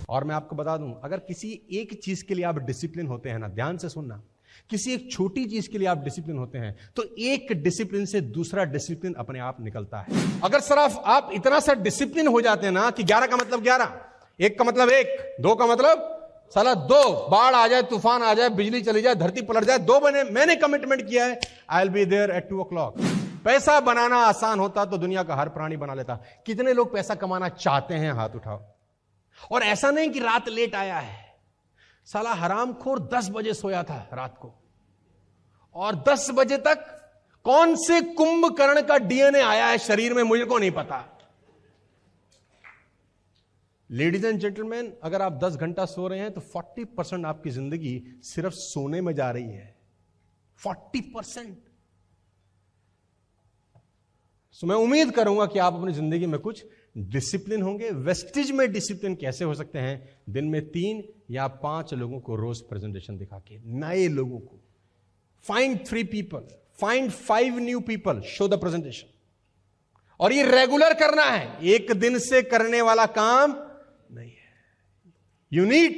और मैं आपको बता दूं, अगर किसी एक चीज के लिए आप डिसिप्लिन होते हैं ना, ध्यान से सुनना, किसी एक छोटी चीज के लिए आप डिसिप्लिन होते हैं तो एक डिसिप्लिन से दूसरा डिसिप्लिन अपने आप निकलता है। अगर सिर्फ आप इतना सा डिसिप्लिन हो जाते हैं ना कि 11 का मतलब 11, 1 का मतलब 1, 2 का मतलब साला 2, बाढ़ आ जाए, तूफान आ जाए, बिजली चली जाए, धरती पलट जाए, 2 बने, मैंने कमिटमेंट किया है, I will be there at 2 o'clock। पैसा बनाना आसान होता तो दुनिया का हर प्राणी बना लेता। कितने लोग पैसा कमाना चाहते हैं, हाथ उठाओ। और ऐसा नहीं कि रात लेट आया है, साला हरामखोर 10 बजे सोया था रात को, और 10 बजे तक कौन से कुंभकर्ण का डीएनए आया है शरीर में मुझे को नहीं पता। लेडीज एंड जेंटलमैन, अगर आप 10 घंटा सो रहे हैं तो 40% आपकी जिंदगी सिर्फ सोने में जा रही है। 40%। सो मैं उम्मीद करूंगा कि आप अपनी जिंदगी में कुछ डिसिप्लिन होंगे। वेस्टिज में डिसिप्लिन कैसे हो सकते हैं? दिन में 3 या 5 लोगों को रोज प्रेजेंटेशन दिखा के, नए लोगों को, find 3 people, find 5 new people, show the presentation. और ये रेगुलर करना है, एक दिन से करने वाला काम नहीं है। You need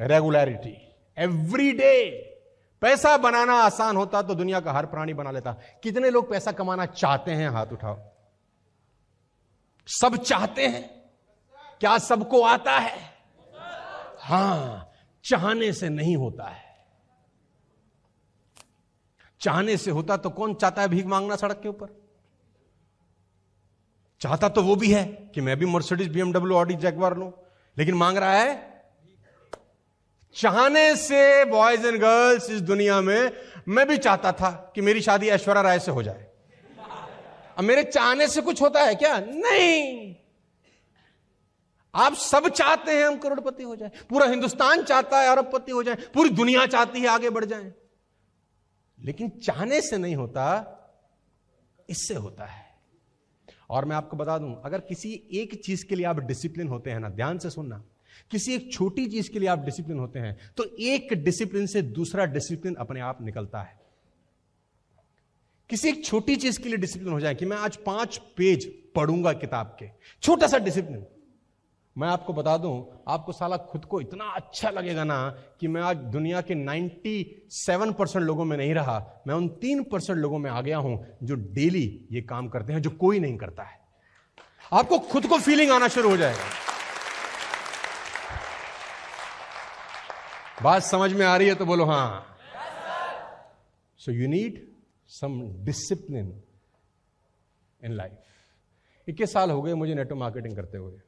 regularity, every day. पैसा बनाना आसान होता तो दुनिया का हर प्राणी बना लेता। कितने लोग पैसा कमाना चाहते हैं, हाथ उठाओ। सब चाहते हैं? क्या सबको आता है? हां, चाहने से नहीं होता है। चाहने से होता तो कौन चाहता है भीख मांगना सड़क के ऊपर? चाहता तो वो भी है कि मैं भी मर्सिडीज, BMW, ऑडी, जैगवार लूं, लेकिन मांग रहा है। चाहने से बॉयज एंड गर्ल्स इस दुनिया में, मैं भी चाहता था कि मेरी शादी ऐश्वर्या राय से हो जाए। अब मेरे चाहने से कुछ होता है क्या? नहीं। आप सब चाहते हैं हम करोड़पति हो जाए, पूरा हिंदुस्तान चाहता है अरबपति हो जाए, पूरी दुनिया चाहती है आगे बढ़ जाए, लेकिन चाहने से नहीं होता, इससे होता है। और मैं आपको बता दूं, अगर किसी एक चीज के लिए आप डिसिप्लिन होते हैं ना, ध्यान से सुनना, किसी एक छोटी चीज के लिए आप डिसिप्लिन होते हैं तो एक डिसिप्लिन से दूसरा डिसिप्लिन अपने आप निकलता है। किसी एक छोटी चीज के लिए डिसिप्लिन हो जाए कि मैं आज 5 पेज पढ़ूंगा किताब के, छोटा सा डिसिप्लिन। मैं आपको बता दूं, आपको साला खुद को इतना अच्छा लगेगा ना कि मैं आज दुनिया के 97% लोगों में नहीं रहा, मैं उन 3% लोगों में आ गया हूं जो डेली ये काम करते हैं जो कोई नहीं करता है। आपको खुद को फीलिंग आना शुरू हो जाएगा। बात समझ में आ रही है तो बोलो हां। So you need some discipline in life. 21 साल हो गए मुझे नेटवर्क मार्केटिंग करते हुए,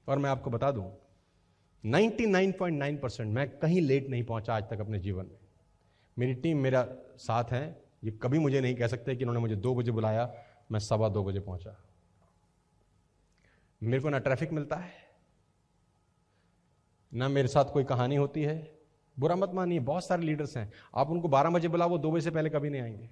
और मैं आपको बता दूं 99.9% मैं कहीं लेट नहीं पहुंचा आज तक अपने जीवन में। मेरी टीम मेरा साथ है, ये कभी मुझे नहीं कह सकते कि इन्होंने मुझे 2 बजे बुलाया मैं 2:15 बजे पहुंचा। मेरे को ना ट्रैफिक मिलता है, ना मेरे साथ कोई कहानी होती है। बुरा मत मानिए, बहुत सारे लीडर्स हैं, आप उनको 12 बजे बुलाओ, वो 2 बजे से पहले कभी नहीं आएंगे।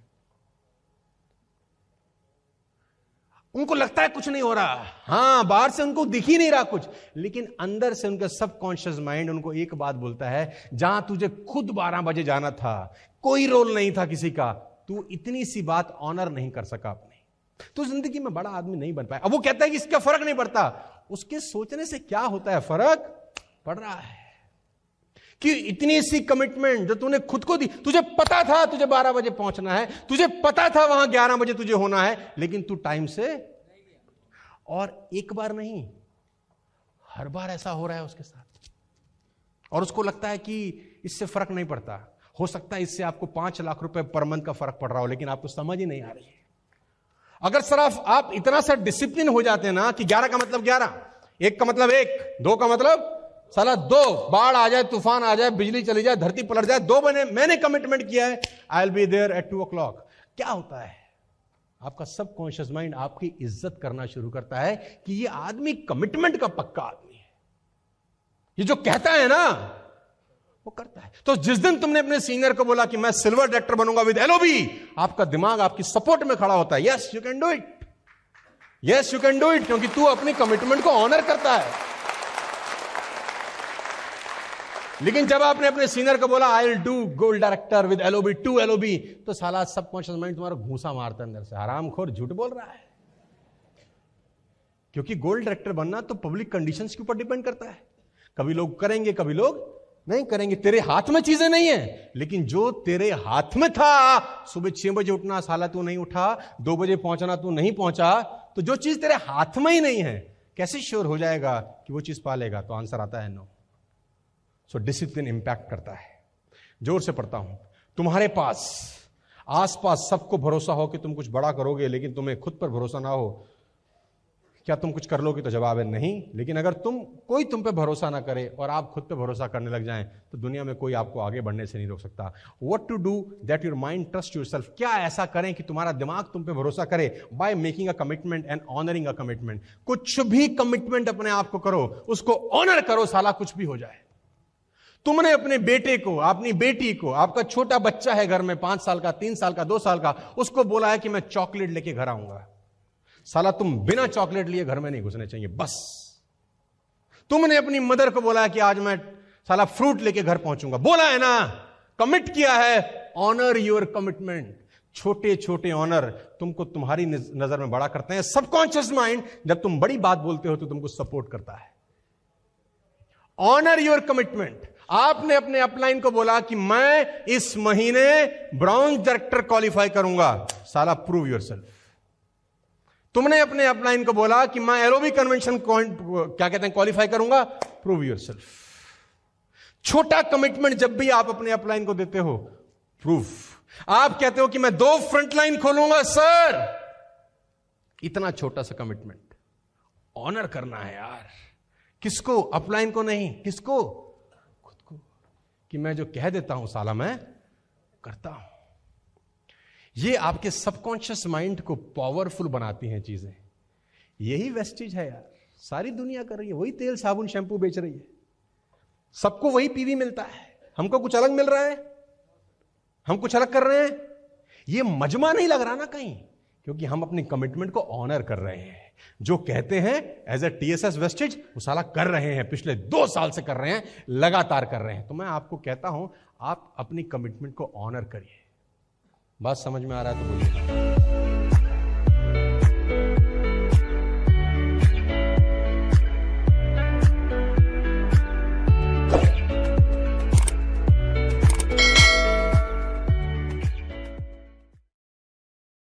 उनको लगता है कुछ नहीं हो रहा, हां, बाहर से उनको दिख ही नहीं रहा कुछ, लेकिन अंदर से उनका सबकॉन्शियस माइंड उनको एक बात बोलता है, जहां तुझे खुद 12 बजे जाना था, कोई रोल नहीं था किसी का, तू इतनी सी बात ऑनर नहीं कर सका अपनी, तो जिंदगी में बड़ा आदमी नहीं बन पाया। अब वो कहता है कि इसका फर्क नहीं पड़ता, उसके सोचने से क्या होता है, फर्क पड़ रहा है कि इतनी सी कमिटमेंट जो तूने खुद को दी, तुझे पता था तुझे 12 बजे पहुंचना है, तुझे पता था वहां 11 बजे तुझे होना है, लेकिन तू टाइम से, और एक बार नहीं हर बार ऐसा हो रहा है उसके साथ, और उसको लगता है कि इससे फर्क नहीं पड़ता। हो सकता है इससे आपको 5 लाख रुपए पर मंथ का फर्क पड़ रहा हो, लेकिन आपको समझ ही नहीं आ रही है। अगर सिर्फ आप इतना सा डिसिप्लिन हो जाते हैं ना कि 11 का मतलब 11, 1 का मतलब 1, 2 का मतलब साला 2, बाढ़ आ जाए, तूफान आ जाए, बिजली चली जाए, धरती पलट जाए, 2 बने, मैंने कमिटमेंट किया है, I will be there at 2 o'clock। क्या होता है? आपका सबकॉन्शियस माइंड आपकी इज्जत करना शुरू करता है कि ये आदमी कमिटमेंट का पक्का आदमी है, ये जो कहता है ना वो करता है। तो जिस दिन तुमने अपने सीनियर को बोला कि मैं सिल्वर डायरेक्टर बनूंगा विद LOB, आपका दिमाग आपकी सपोर्ट में खड़ा होता है, yes you can do it, yes you can do it, क्योंकि तू अपनी कमिटमेंट को ऑनर करता है। लेकिन जब आपने अपने सीनियर को बोला I will do gold director with LOB 2 LOB, तो साला सबकॉन्शियस माइंड तुम्हारा घूसा मारता है अंदर से, हरामखोर झूठ बोल रहा है। क्योंकि गोल्ड डायरेक्टर बनना तो पब्लिक कंडीशंस के ऊपर डिपेंड करता है। कभी लोग करेंगे, कभी लोग नहीं करेंगे। तेरे हाथ में चीजें नहीं है, लेकिन जो तेरे हाथ में था, सुबह 6 बजे उठना, साला तू नहीं उठा, 2 बजे पहुंचना, तू नहीं पहुंचा, तो जो चीज तेरे हाथ में ही नहीं है, कैसे श्योर हो जाएगा कि वो चीज पालेगा? तो आंसर आता है नो। सो डिसिप्लिन इंपैक्ट करता है। जोर से पढ़ता हूं, तुम्हारे पास आसपास सबको भरोसा हो कि तुम कुछ बड़ा करोगे, लेकिन तुम्हें खुद पर भरोसा ना हो, क्या तुम कुछ कर लोगे? तो जवाब है नहीं। लेकिन अगर कोई तुम पे भरोसा ना करे और आप खुद पे भरोसा करने लग जाएं, तो दुनिया में कोई आपको आगे बढ़ने से नहीं रोक सकता। What to do that your mind trust yourself? क्या ऐसा करें कि तुम्हारा दिमाग तुम पे भरोसा करे? By making a commitment and honouring a commitment. कुछ भी कमिटमेंट अपने आप को करो, उसको ऑनर करो, साला कुछ भी हो जाए। तुमने अपने बेटे को, अपनी बेटी को, आपका छोटा बच्चा है घर में 5 साल का, 3 साल का, 2 साल का, उसको बोला है कि मैं चॉकलेट लेके घर आऊंगा। साला तुम बिना चॉकलेट लिए घर में नहीं घुसने चाहिए, बस। तुमने अपनी मदर को बोला है कि आज मैं साला फ्रूट लेके घर पहुंचूंगा, बोला है ना, कमिट किया है। Honour your commitment. छोटे छोटे ऑनर तुमको तुम्हारी नजर में बड़ा करते हैं। सबकॉन्शियस माइंड जब तुम बड़ी बात बोलते हो तो तुमको सपोर्ट करता है। Honour your commitment. आपने अपने अपलाइन को बोला कि मैं इस महीने ब्राउन डायरेक्टर क्वालिफाई करूंगा, साला प्रूव योरसेल्फ। तुमने अपने अपलाइन को बोला कि मैं एरोबी कन्वेंशन क्या कहते हैं क्वालिफाई करूंगा, प्रूव योरसेल्फ। छोटा कमिटमेंट जब भी आप अपने अपलाइन को देते हो, प्रूफ। आप कहते हो कि मैं 2 फ्रंटलाइन खोलूंगा सर, इतना छोटा सा कमिटमेंट ऑनर करना है यार। किसको? अपलाइन को नहीं, किसको? खुद को। कि मैं जो कह देता हूं साला मैं करता हूं। ये आपके सबकॉन्शियस माइंड को पावरफुल बनाती हैं चीजें। यही वेस्टेज है यार, सारी दुनिया कर रही है, वही तेल साबुन शैंपू बेच रही है, सबको वही पीवी मिलता है, हमको कुछ अलग मिल रहा है, हम कुछ अलग कर रहे हैं। ये मजमा नहीं लग रहा ना कहीं, क्योंकि हम अपनी कमिटमेंट को ऑनर कर रहे हैं। जो कहते हैं एज ए TSS वेस्टेज, वो साला कर रहे हैं, पिछले 2 साल से कर रहे हैं, लगातार कर रहे हैं। तो मैं आपको कहता हूं, आप अपनी कमिटमेंट को ऑनर करिए। बात समझ में आ रहा है तो बोलिए।